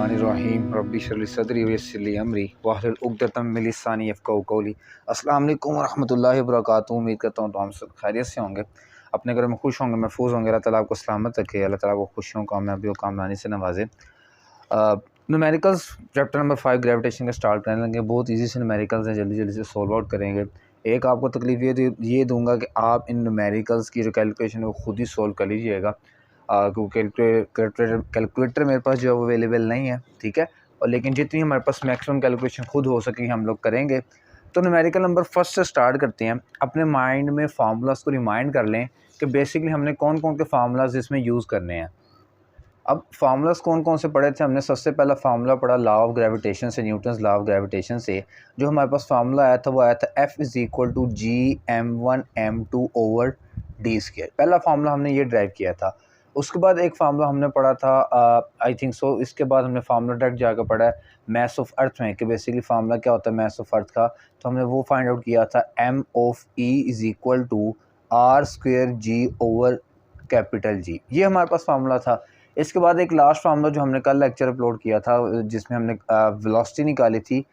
बिस्मिल्लाहिर्रहमानिर्रहीम रब्बि इश्रह सदरी वयस्सिर ली अमरी वाहलुल उक़दतम मिन लिसानी यफ़क़हू क़ौली। अस्सलाम वालेकुम वरहमतुल्लाहि वबरकातुहू। उम्मीद करता हूँ तो हम सब खैरियत से होंगे, अपने घर में खुश होंगे, महफूज होंगे। अल्लाह ताला आपको सलामत रखे, अल्लाह ताला आपको खुशियों, कामयाबी और कामरानी से नवाजे। न्यूमेरिकल्स चैप्टर नंबर 5 ग्रेविटेशन का स्टार्ट करने लगे। बहुत ईजी से न्यूमेरिकल्स हैं, जल्दी जल्दी से सॉल्व आउट करेंगे। एक आपको तकलीफ ये दूंगा कि आप इन न्यूमेरिकल्स की जो कैलकुलेशन है वो खुद ही सॉल्व कर लीजिएगा, क्योंकि कैलकुलेटर मेरे पास जो है वो अवेलेबल नहीं है, ठीक है। और लेकिन जितनी हमारे पास मैक्सिमम कैलकुलेशन खुद हो सके हम लोग करेंगे। तो न्यूमेरिकल नंबर फर्स्ट से स्टार्ट करते हैं। अपने माइंड में फार्मूलाज को रिमाइंड कर लें कि बेसिकली हमने कौन कौन के फार्मूलाज इसमें यूज़ करने हैं। अब फार्मूलाज कौन कौन से पढ़े थे हमने? सबसे पहला फार्मूला पढ़ा लॉ ऑफ ग्रेविटेशन से, न्यूटन्स लॉ ऑफ ग्रेविटेशन से। जो हमारे पास फार्मूला आया था वो आया था F=Gm1m2/d²। पहला फार्मूला हमने ये ड्राइव किया था। उसके बाद एक फार्मूला हमने पढ़ा था आई थिंक सो, इसके बाद हमने फार्मूला डायरेक्ट जाकर पढ़ा है मैस ऑफ अर्थ में, कि बेसिकली फार्मूला क्या होता है मैस ऑफ अर्थ का। तो हमने वो फाइंड आउट किया था M(E)=R²G/G। ये हमारे पास फार्मूला था। इसके बाद एक लास्ट फार्मूला जो हमने कल लेक्चर अपलोड किया था, जिसमें हमने वेलोसिटी निकाली थी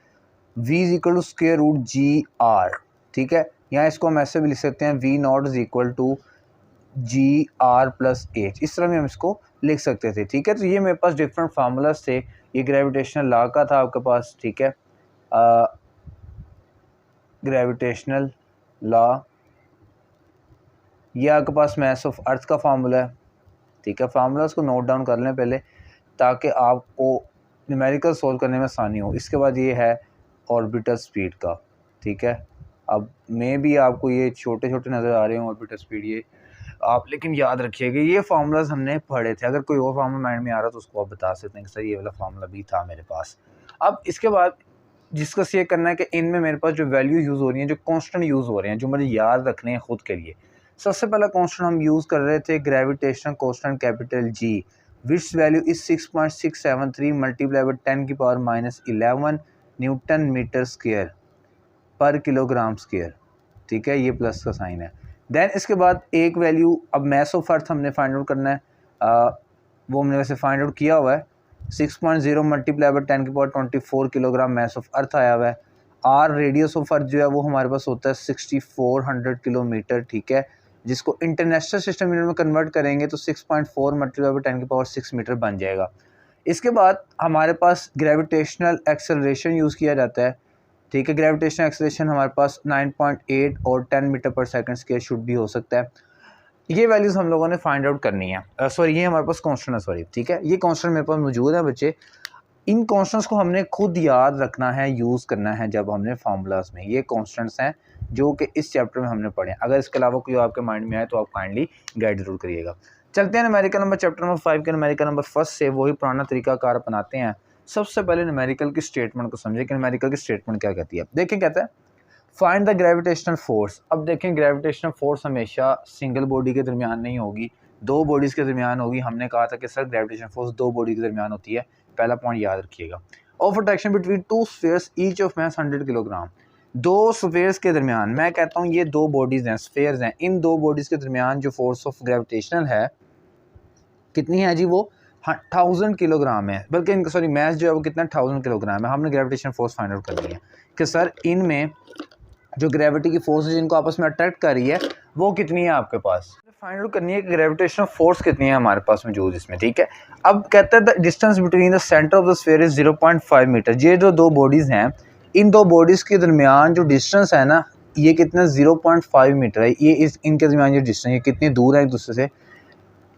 V=√Gr, ठीक है। यहाँ इसको हम ऐसे भी लिख सकते हैं V0=GR+H, इस तरह भी हम इसको लिख सकते थे, ठीक है। तो ये मेरे पास डिफरेंट फार्मूलाज थे। ये ग्रेविटेशनल लॉ का था आपके पास, ठीक है। ग्रेविटेशनल लॉ, ये आपके पास मैस ऑफ अर्थ का फार्मूला है, ठीक है। फार्मूलाज को नोट डाउन कर लें पहले, ताकि आपको न्यूमेरिकल सोल्व करने में आसानी हो। इसके बाद ये है ऑर्बिटल स्पीड का, ठीक है। अब मैं भी आपको ये छोटे छोटे नज़र आ रहे हैं ऑर्बिटल स्पीड, ये आप लेकिन याद रखिएगा ये फार्मूलाज हमने पढ़े थे। अगर कोई और फार्मूला माइंड में आ रहा तो उसको आप बता सकते हैं कि सर ये वाला फार्मूला भी था मेरे पास। अब इसके बाद डिस्कस ये करना है कि इनमें मेरे पास जो वैल्यू यूज़ हो रही हैं, जो कॉन्स्टेंट यूज़ हो रहे हैं, जो मुझे याद रखने हैं खुद के लिए। सबसे पहला कांस्टेंट हम यूज़ कर रहे थे gravitational constant capital G, which value is 6.673 multiply by 10⁻11 newton metre square per kilogram square, ठीक है। ये प्लस का साइन है। देन इसके बाद एक वैल्यू, अब मैस ऑफ अर्थ हमने फाइंड आउट करना है। वो हमने वैसे फाइंड आउट किया हुआ है, 6.0 multiply by 10⁻24 kilogram mass of earth आया हुआ है। आर रेडियस ऑफ अर्थ जो है वो हमारे पास होता है 6400 किलोमीटर, ठीक है। जिसको इंटरनेशनल सिस्टम यूनिट में कन्वर्ट करेंगे तो 6.4 मल्टीप्लाई बाय 10⁻6 मीटर बन जाएगा। इसके बाद हमारे पास ग्रेविटेशनल एक्सेलरेशन यूज़ किया जाता है, ठीक है। ग्रेविटेशनल एक्सेलरेशन हमारे पास 9.8 और 10 मीटर पर सेकंड स्क्वायर शुड भी हो सकता है। ये वैल्यूज़ हम लोगों ने फाइंड आउट करनी है। सॉरी, ये हमारे पास कांस्टेंट है, सॉरी, ठीक है। ये कांस्टेंट मेरे पास मौजूद है बच्चे। इन कॉन्स्टेंट्स को हमने खुद याद रखना है, यूज़ करना है जब हमने फार्मूलाज में। ये कॉन्स्टेंट्स हैं जो कि इस चैप्टर में हमने पढ़े हैं। अगर इसके अलावा कोई आपके माइंड में आए तो आप काइंडली गाइड ज़रूर करिएगा। चलते हैं न्यूमेरिकल नंबर चैप्टर नंबर 5 के न्यूमेरिकल नंबर फर्स्ट से वही पुराना तरीकाकार अपनाते हैं। सबसे पहले न्यूमेरिकल की स्टेटमेंट को समझे कि न्यूमेरिकल की स्टेटमेंट क्या कहती है। देखें, कहता है फाइंड द ग्रेविटेशनल फोर्स। अब देखें, ग्रेविटेशनल फोर्स हमेशा सिंगल बॉडी के दरमियान नहीं होगी, दो बॉडीज़ के दरमियान होगी। हमने कहा था कि सर ग्रेविटेशनल फोर्स दो बॉडी के दरमियान होती है, पहला पॉइंट याद रखिएगा। Of attraction between two spheres each of mass 100 kilogram. दो स्फीयर्स के दरमियान, मैं कहता हूँ ये दो बॉडीज़ हैं, स्फीयर्स हैं, इन दो बॉडीज़ के दरमियान जो फोर्स ऑफ ग्रेविटेशनल है कितनी है जी? वो 1000 किलोग्राम है। बल्कि सॉरी, मास जो है वो कितना 1000 किलोग्राम है। हमने ग्रेविटेशनल फोर्स फाइंड आउट करनी है कि सर इनमें जो ग्रेविटी की फोर्स है जिनको आपस में अट्रैक्ट कर रही है वो कितनी है आपके पास। फाइंड आउट करनी है कि ग्रेविटेशनल फोर्स कितनी है हमारे पास मौजूद इसमें, ठीक है। अब कहता है the distance between the centre of the sphere is 0.5 metre. ये जो दो बॉडीज़ हैं, इन दो बॉडीज़ के दरमियान जो डिस्टेंस है ना, ये कितना 0.5 मीटर है। ये इनके दरमियान ये डिस्टेंस, ये कितनी दूर है एक दूसरे से,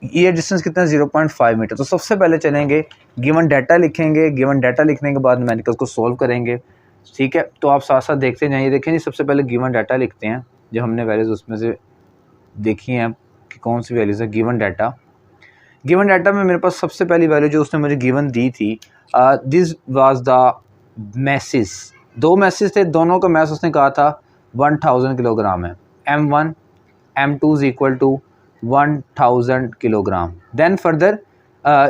ये डिस्टेंस कितना 0.5 मीटर। तो सबसे पहले चलेंगे गिवन डाटा लिखेंगे, गिवन डाटा लिखने के बाद न्यूमेरिकल्स को सोल्व करेंगे, ठीक है। तो आप साथ साथ देखते जाइए। देखें जी, सबसे पहले गिवन डाटा लिखते हैं जो हमने वैल्यूज़ उसमें से देखी हैं कि कौन सी वैल्यूज़ है। गिवन डाटा, गिवन डाटा में मेरे पास सबसे पहली वैल्यू जो उसने मुझे गिवन दी थी, दिस वाज द मैसेज। दो मैसेज थे, दोनों का मैस उसने कहा था 1000 किलोग्राम है। M1 M2 is equal to 1000 kilogram. Then further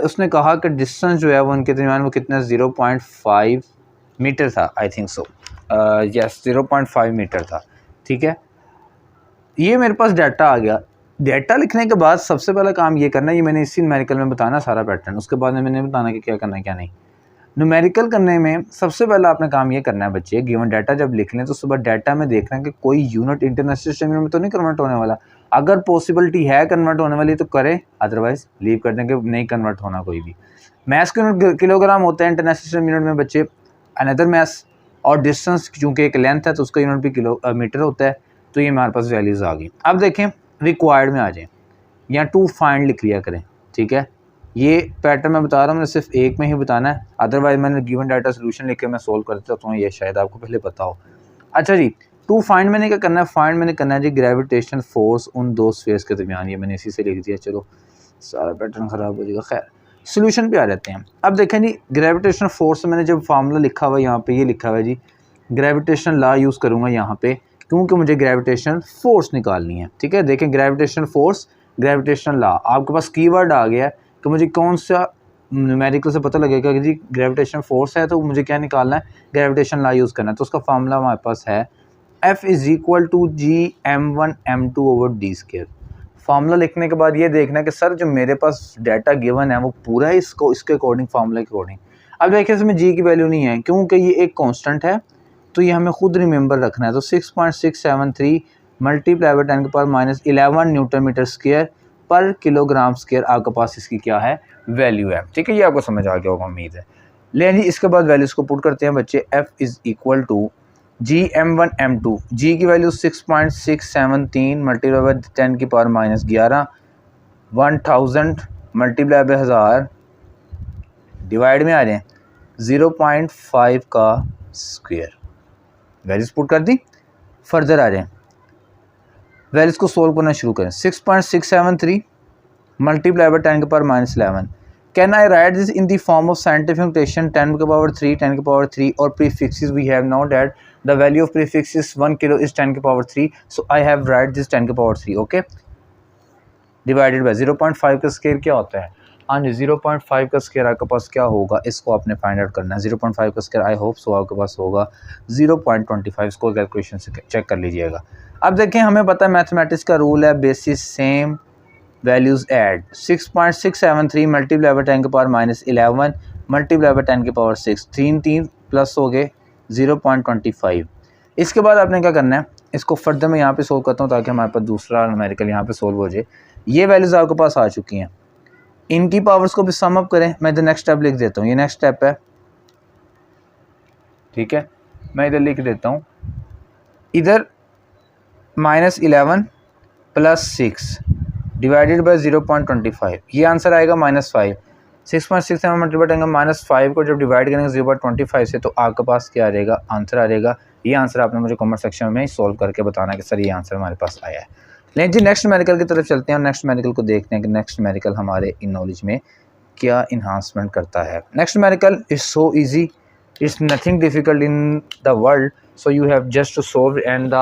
उसने कहा कि डिस्टेंस जो है वो उनके दरमियान वो कितना 0.5 मीटर था, I think so, yes 0.5 metre था, ठीक है। ये मेरे पास डाटा आ गया। डाटा लिखने के बाद सबसे पहला काम ये करना है, ये मैंने इसी न्यूमेरिकल में बताना सारा पैटर्न, उसके बाद में मैंने बताना कि क्या करना है क्या नहीं। न्यूमेरिकल करने में सबसे पहले आपने काम ये करना है बच्चे, गिवन डाटा जब लिख लें तो सुबह डाटा में देखना है कि कोई यूनिट इंटरनेशनल यूनिट में तो नहीं कन्वर्ट होने वाला। अगर पॉसिबिलिटी है कन्वर्ट होने वाली तो करें, अदरवाइज लीव कर दें कि नहीं कन्वर्ट होना कोई भी। मैथ्स के यूनिट किलोग्राम होते हैं इंटरनेशनल यूनिट में बच्चे, अनदर मैथ्स, और डिस्टेंस चूँकि एक लेंथ है तो उसका यूनिट भी किलोमीटर होता है। तो ये हमारे पास वैल्यूज़ आ गई। अब देखें रिक्वायर्ड में आ जाएँ, यहाँ टू फाइंड लिख लिया करें, ठीक है। ये पैटर्न मैं बता रहा हूँ, मैंने सिर्फ एक में ही बताना है, अदरवाइज मैंने गिवन डाटा सोल्यूशन लिख के मैं सोल्व कर देता हूँ, ये शायद आपको पहले पता हो। अच्छा जी, टू फाइंड मैंने क्या करना है, फाइंड मैंने करना है जी ग्रेविटेशनल फोर्स उन दो स्फीयर्स के दरमियान। ये मैंने इसी से लिख दिया, चलो सारा पैटर्न ख़राब हो जाएगा। खैर सोल्यूशन पे आ जाते हैं। अब देखें जी ग्रेविटेशनल फोर्स मैंने जब फार्मूला लिखा हुआ है यहाँ पे, ये लिखा हुआ है जी ग्रेविटेशनल लॉ यूज़ करूँगा यहाँ पे, क्योंकि मुझे ग्रेविटेशनल फोर्स निकालनी है, ठीक है। देखें ग्रेविटेशनल फोर्स, ग्रेविटेशनल लॉ, आपके पास कीवर्ड आ गया है कि मुझे कौन सा न्यूमेरिकल से पता लगेगा कि जी ग्रेविटेशनल फोर्स है तो मुझे क्या निकालना है, ग्रेविटेशनल लॉ यूज़ करना है। तो उसका फार्मूला हमारे पास है F = Gm1m2/d²। फार्मूला लिखने के बाद ये देखना है कि सर जो मेरे पास डाटा गिवन है वो पूरा है इसके अकॉर्डिंग, फार्मूला के अकॉर्डिंग। अब देखिए इसमें जी की वैल्यू नहीं है क्योंकि ये एक कांस्टेंट है, तो ये हमें खुद रिमेंबर रखना है। तो 6.673 multiply by 10⁻11 newton metre square per kilogram square आपके पास इसकी क्या है, वैल्यू है, ठीक है। ये आपको समझ आ गया होगा उम्मीद है। लेकिन इसके बाद वैल्यूज़ को पुट करते हैं बच्चे। F = Gm1m2, जी की value 6.673 multiply by 10⁻11 1000 multiply by 1000 divide में आ जाए 0.5 का स्क्वायर। वैल्यूज़ पुट कर दी, फर्दर आ जाए वैल्यूज़ को सोल्व करना शुरू करें। 6.673 multiply by 10⁻11। Can I write this in the form of scientific notation 10⁻3 10⁻3 और prefixes? We have know that the value of prefixes 1 kilo is 10⁻3, so I have write this 10⁻3, okay, divided by 0.5 का square क्या होता है। हाँ जी, 0.5 का square आपके पास क्या होगा, इसको आपने फाइंड आउट करना है। 0.5 का स्क्वायर आई होप सो आपके पास होगा 0.25, इसको कैलकुलेशन से चेक कर लीजिएगा। अब देखें हमें पता है मैथमेटिक्स का रूल है, basis same values add. 6.673 multiply by 10⁻11 multiply by 10⁻6, 3 plus हो गए 0.25। इसके बाद आपने क्या करना है, इसको फर्दर मैं यहाँ पे सोल्व करता हूँ ताकि हमारे पास दूसरा न्यूमेरिकल यहाँ पे सोल्व हो जाए। ये वैल्यूज़ आपके पास आ चुकी हैं, इनकी पावर्स को भी सम अप करें। मैं इधर नेक्स्ट स्टेप लिख देता हूँ, ये नेक्स्ट स्टेप है, ठीक है। मैं इधर लिख देता हूँ, इधर -11 + 6 डिवाइडेड बाय 0.25, ये आंसर आएगा -5। 6.67 मल्टीप्लाई -5 को जब डिवाइड करेंगे 0.25 से तो आपके पास क्या आ जाएगा, आंसर आ जाएगा। ये आंसर आपने मुझे कमेंट सेक्शन में सॉल्व करके बताना कि सर ये आंसर हमारे पास आया है। लेकिन जी नेक्स्ट न्यूमेरिकल की तरफ चलते हैं और नेक्स्ट न्यूमेरिकल को देखते हैं कि नेक्स्ट न्यूमेरिकल हमारे इन नॉलेज में क्या इन्हांसमेंट करता है। Next numerical is so easy, it's nothing difficult in the world, so you have just to solve and the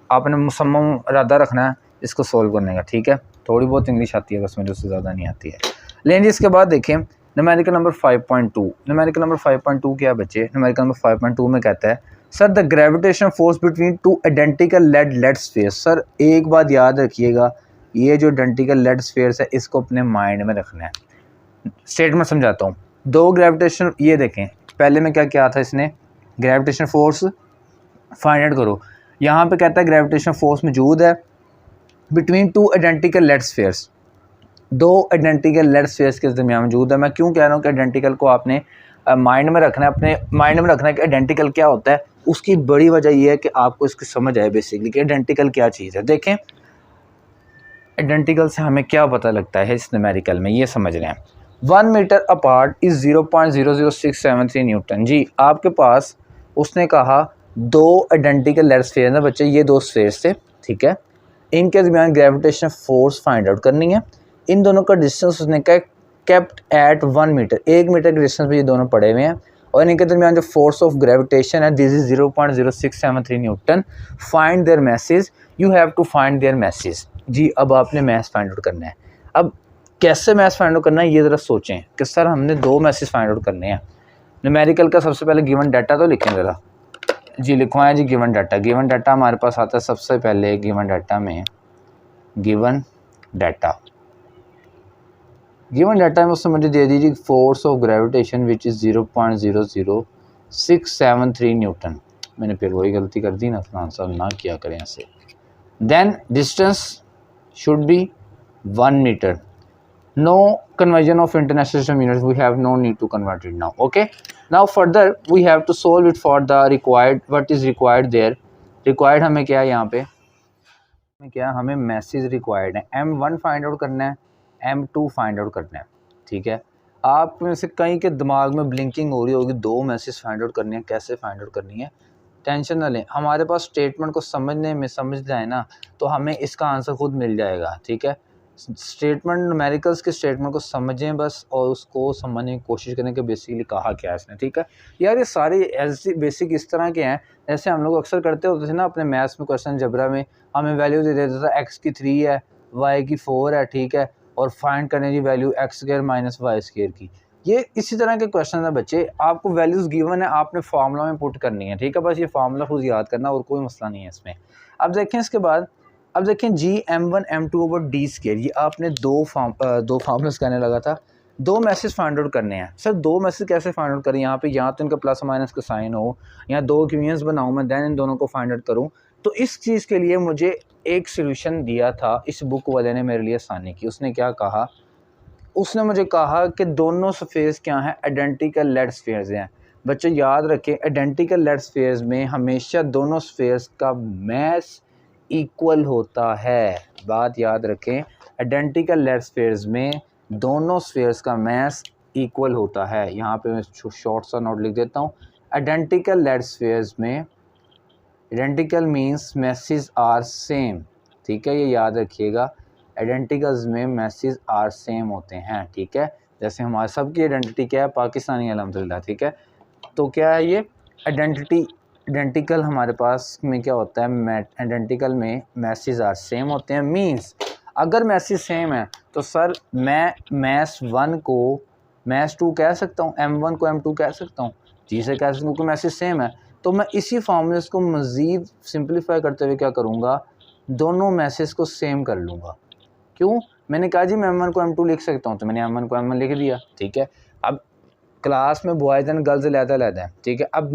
आपने मुसम्मम इरादा रखना है इसको सोल्व करने का, ठीक है। थोड़ी बहुत इंग्लिश आती है बस, मुझे उससे ज़्यादा नहीं आती है। लेकिन जी इसके बाद देखें न्यूमेरिकल नंबर 5.2। न्यूमेरिकल नंबर 5.2 क्या है बच्चे, न्यूमेरिकल नंबर 5.2 में कहता है sir the gravitation force between two identical lead spheres. Sir एक बात याद रखिएगा, ये जो आइडेंटिकल लेड स्फीयर्स है इसको अपने माइंड में रखना है। स्टेटमेंट समझाता हूँ। दो ग्रेविटेशन, ये देखें पहले में क्या किया था इसने, ग्रेविटेशन फोर्स फाइंड आउट करो। यहाँ पे कहता है ग्रेविटेशन फोर्स मौजूद है between two identical lead spheres, दो आइडेंटिकल लेड स्फीयर्स के दरमियान मौजूद है। मैं क्यों कह रहा हूँ कि आइडेंटिकल को आपने माइंड में रखना है, अपने माइंड में रखना है कि आइडेंटिकल क्या होता है। उसकी बड़ी वजह यह है कि आपको इसकी समझ आए बेसिकली कि आइडेंटिकल क्या चीज़ है। देखें आइडेंटिकल से हमें क्या पता लगता है इस न्यूमेरिकल में, ये समझ रहे हैं। 1 मीटर अपार्ट इज़ 0.00673 न्यूटन। जी आपके पास उसने कहा दो आइडेंटिकल लेड स्फीयर हैं बच्चे, ये दो स्फीयर्स थे, ठीक है। इनके दरमियान ग्रेविटेशन फोर्स फाइंड आउट करनी है। इन दोनों का डिस्टेंस उसने कहा केप्ट एट 1 मीटर, 1 मीटर के डिस्टेंस पे ये दोनों पड़े हुए हैं। और इनके दरमियान जो फोर्स ऑफ ग्रेविटेशन है this is 0.0673 newton. Find their message, you have to find their message. जी अब आपने मैथ फाइंड आउट करना है। अब कैसे मैथ फाइंड आउट करना है ये ज़रा सोचें कि सर हमने दो मैसेज फाइंड आउट करने हैं। न्यूमेरिकल का सबसे पहले गिवन डाटा तो लिखें ज़रा। जी लिखवाएं जी गिवन डाटा। गिवन डाटा हमारे पास आता है सबसे पहले गिवन डाटा में, गिवन डाटा गिवन डाटा में उसने मुझे दे दीजिए force of gravitation which is 0.00673 Newton. मैंने फिर वही गलती कर दी ना, आंसर ना किया करें ऐसे। Then distance should be 1 metre. No conversion of international system units, we have no need to convert it now. Okay, now further we have to solve it for the required, what is required there, required हमें क्या है यहाँ पे, हमें क्या, हमें message required है, M1 find out करना है, M2 फाइंड आउट करना है। ठीक है, आप में से कहीं के दिमाग में ब्लिंकिंग हो रही होगी, दो मैसेज फाइंड आउट करनी है, कैसे फाइंड आउट करनी है, टेंशन ना लें, हमारे पास स्टेटमेंट को समझने में समझ जाए ना तो हमें इसका आंसर खुद मिल जाएगा। ठीक है, स्टेटमेंट न्यूमेरिकल्स के स्टेटमेंट को समझें बस, और उसको समझने की कोशिश करें कि बेसिकली कहा क्या है इसने। ठीक है यार, ये सारे ऐसे बेसिक इस तरह के हैं जैसे हम लोग अक्सर करते होते थे ना अपने मैथ्स में, क्वेश्चन जबरा में हमें वैल्यू दे देता था x की 3 है, y की 4 है। ठीक है, और फाइंड करने की value x square minus Y square की। ये इसी तरह के क्वेश्चन है बच्चे, आपको वैल्यूज़ गिवन है, आपने फार्मूला में पुट करनी है। ठीक है, बस ये फार्मूला खुद याद करना और कोई मसला नहीं है इसमें। अब देखें इसके बाद, अब देखें Gm1 M2 over D square, ये आपने दो फार्मूलास कहने लगा था, दो मैसेज फाइंड आउट करने हैं। सर दो मैसेज कैसे फाइंड आउट करें, यहाँ पे या तो इनका प्लस माइनस का साइन हो, या दो इक्वेशंस बनाऊँ मैं, देन इन दोनों को फाइंड आउट करूँ। तो इस चीज़ के लिए मुझे एक सोल्यूशन दिया था इस बुक वाले ने मेरे लिए आसानी की। उसने क्या कहा, उसने मुझे कहा कि दोनों स्फेयर्स क्या हैं, आइडेंटिकल लेड स्फेयर्स हैं। बच्चे याद रखें, आइडेंटिकल लेड स्फेयर्स में हमेशा दोनों स्फेयर्स का मैस इक्वल होता है। बात याद रखें, आइडेंटिकल लेड स्फेयर्स में दोनों स्फेयर्स का मैस इक्वल होता है। यहाँ पे मैं शॉर्ट सा नोट लिख देता हूँ, आइडेंटिकल लेड स्फेयर्स में, identical means masses are same. ठीक है, ये याद रखिएगा, आइडेंटिकल्स में मैसेज आर सेम होते हैं। ठीक है, जैसे हमारे सबकी आइडेंटिटी क्या है, पाकिस्तानी अल्हम्दुलिल्लाह। ठीक है, तो क्या है ये आइडेंटिटी, आइडेंटिकल हमारे पास में क्या होता है, आइडेंटिकल में मैसेज आर सेम होते हैं। मींस अगर मैसेज सेम है तो सर मैं मैस 1 को मैस 2 कह सकता हूँ, M1 को M2 कह सकता हूँ, जी से कह सकता हूँ, क्योंकि मैसेज सेम है। तो मैं इसी फॉर्मूले को मज़ीद सिंप्लीफाई करते हुए क्या करूँगा, दोनों मैसेज को सेम कर लूँगा। क्यों, मैंने कहा जी मैं M1 को M2 लिख सकता हूँ, तो मैंने M1 को M1 लिख दिया। ठीक है, अब क्लास में बॉयज़ एंड गर्ल्स अलग-अलग हैं। ठीक है, अब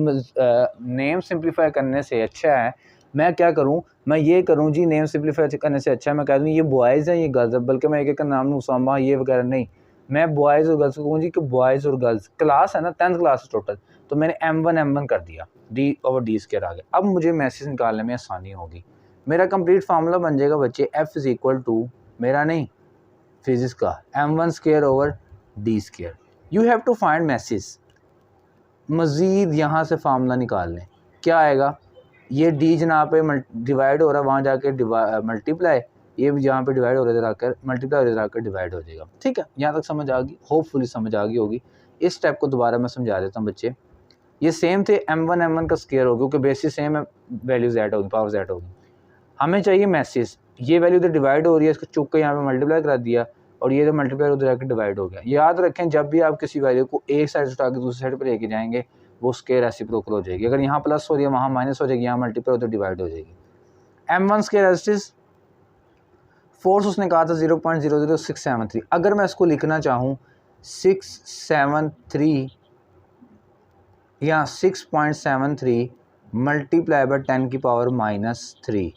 नेम सिंप्लीफाई करने से अच्छा है मैं क्या करूँ, मैं ये करूँ जी, नेम सिंप्लीफाई करने से अच्छा है मैं कह दूँ ये बॉयज़ हैं ये गर्ल्स है, बल्कि मैं एक-एक का नाम उसामा ये वगैरह नहीं, मैं बॉयज़ और गर्ल्स को कहूँ जी कि बॉयज़ और गर्ल्स क्लास है ना, 10th क्लास टोटल, तो मैंने M1 कर दिया, डी ओवर डी स्क्वायर आ गया। अब मुझे मैसेज निकालने में आसानी होगी, मेरा कंप्लीट फार्मूला बन जाएगा बच्चे, F इज़ इक्वल टू, मेरा नहीं फिजिक्स का, M1 square over D square. You have to find masses. मज़ीद यहाँ से फार्मूला निकाल लें, क्या आएगा, ये डी जहाँ पे डिवाइड हो रहा है वहाँ जाके मल्टीप्लाई, ये भी जहाँ पे डिवाइड हो रहा है जाकर मल्टीप्लाई हो रहा है जाकर डिवाइड हो जाएगा। ठीक है, यहाँ तक समझ आ गई, होपफुली समझ आ गई होगी। इस स्टेप को दोबारा मैं समझा देता हूँ बच्चे, ये सेम थे, M1 का स्क्वायर हो, क्योंकि बेसिस सेम है, वैल्यूज ऐड होगी, पावर्स ऐड होगी। हमें चाहिए मैसेज, ये वैल्यू इधर डिवाइड हो रही है, इसको चुप कर यहाँ पे मल्टीप्लाई करा दिया, और ये तो मल्टीप्लाई उधर जाकर डिवाइड हो गया। याद रखें, जब भी आप किसी वैल्यू को एक साइड से उठा के दूसरी साइड पर लेके जाएंगे वो स्क्वायर रेसिप्रोकल हो जाएगी। अगर यहाँ प्लस हो रही है वहाँ माइनस हो जाएगी, यहाँ मल्टीप्लाई उधर डिवाइड हो जाएगी। M1 स्क्वायर रेजिस्टेंस फोर्स उसने कहा था 0.00673। अगर मैं इसको लिखना चाहूँ 673 या 6.73 मल्टीप्लाई बाय 10 की पावर -3,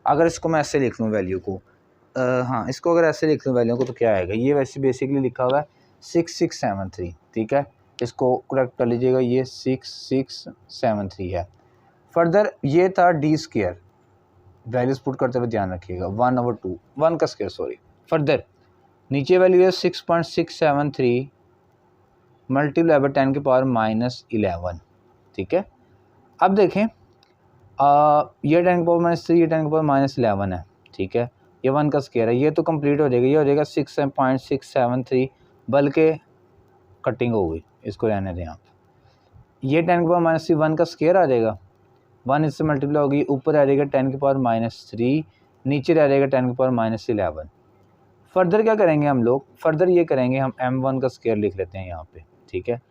अगर इसको मैं ऐसे लिख लूँ वैल्यू को, हाँ इसको अगर ऐसे लिख लूँ वैल्यू को, तो क्या आएगा, ये वैसे बेसिकली लिखा हुआ है 6673। ठीक है, इसको करेक्ट कर लीजिएगा, ये 6673 है। फर्दर ये था डी स्क्वायर, वैल्यूज पुट करते हुए ध्यान रखिएगा, 1/2 1 का स्क्वायर सॉरी। फर्दर नीचे वैल्यू है 6.673 मल्टीप्लाई बाय 10 की पावर -11। ठीक है, अब देखें ये 10 की पावर -3, ये 10 की पावर -11 है। ठीक है, ये 1 का स्क्वायर है, ये तो कंप्लीट हो जाएगा, ये हो जाएगा 6.673, बल्कि कटिंग हो गई, इसको रहने दें आप। ये 10 की पावर -3 1 का स्क्वायर आ जाएगा, 1 इससे मल्टीप्लाई होगी, ऊपर आ जाएगा 10 की पावर -3, नीचे रह जाएगा 10 की पावर -11। फर्दर क्या करेंगे हम लोग, फर्दर ये करेंगे, हम M1 का स्क्वायर लिख लेते हैं यहाँ पे। ठीक है,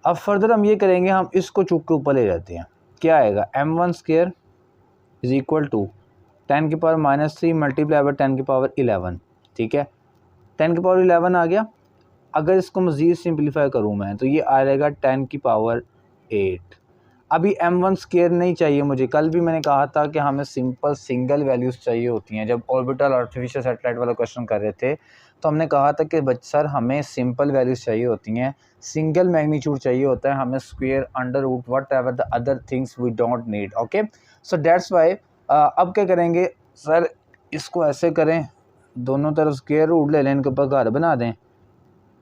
अब फर्दर हम ये करेंगे, हम इसको चुप के ऊपर ले जाते हैं, क्या आएगा, M1 square is equal to 10 की पावर -3 मल्टीप्लाई बाय 10 की पावर 11। ठीक है, 10 की पावर 11 आ गया। अगर इसको मज़ीद सिंपलीफाई करूँ मैं तो ये आ जाएगा 10 की पावर 8। अभी m1 स्क्वायर नहीं चाहिए मुझे। कल भी मैंने कहा था कि हमें सिंपल सिंगल वैल्यूज़ चाहिए होती हैं। जब ऑर्बिटल आर्टिफिशियल सैटेलाइट वाला क्वेश्चन कर रहे थे तो हमने कहा था कि सर हमें सिंपल वैल्यूज़ चाहिए होती हैं, सिंगल मैग्नीट्यूड चाहिए होता है, हमें square, under root, whatever the other things we don't need. Okay, so that's why अब क्या करेंगे सर, इसको ऐसे करें, दोनों तरफ स्क्वायर रूट ले लें, इनके ऊपर घर बना दें,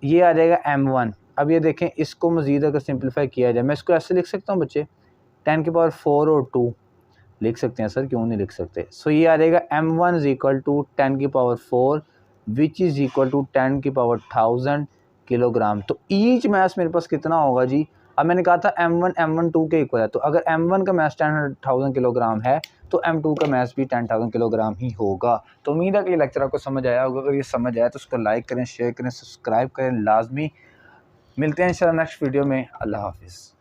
ये आ जाएगा m1। अब ये देखें, इसको मज़ीद अगर सिंपलीफाई किया जाए, मैं इसको ऐसे लिख सकता हूँ बच्चे, 10 की पावर 4 और 2 लिख सकते हैं सर, क्यों नहीं लिख सकते। सो ये आ जाएगा m1 इज इक्वल टू 10 की power 4 which is equal to 10 की पावर 1000 किलोग्राम। तो ईच मैस मेरे पास कितना होगा जी। अब मैंने कहा था m1 2 के इक्वल है, तो अगर m1 का मैस 10,000 किलोग्राम है तो m2 का मैस भी 10,000 किलोग्राम ही होगा। तो उम्मीद है कि ये लेक्चर आपको समझ आया होगा। अगर ये समझ आया तो उसको लाइक करें, शेयर करें, सब्सक्राइब करें लाजमी। मिलते हैं इंशाल्लाह नेक्स्ट वीडियो में। अल्लाह हाफिज़।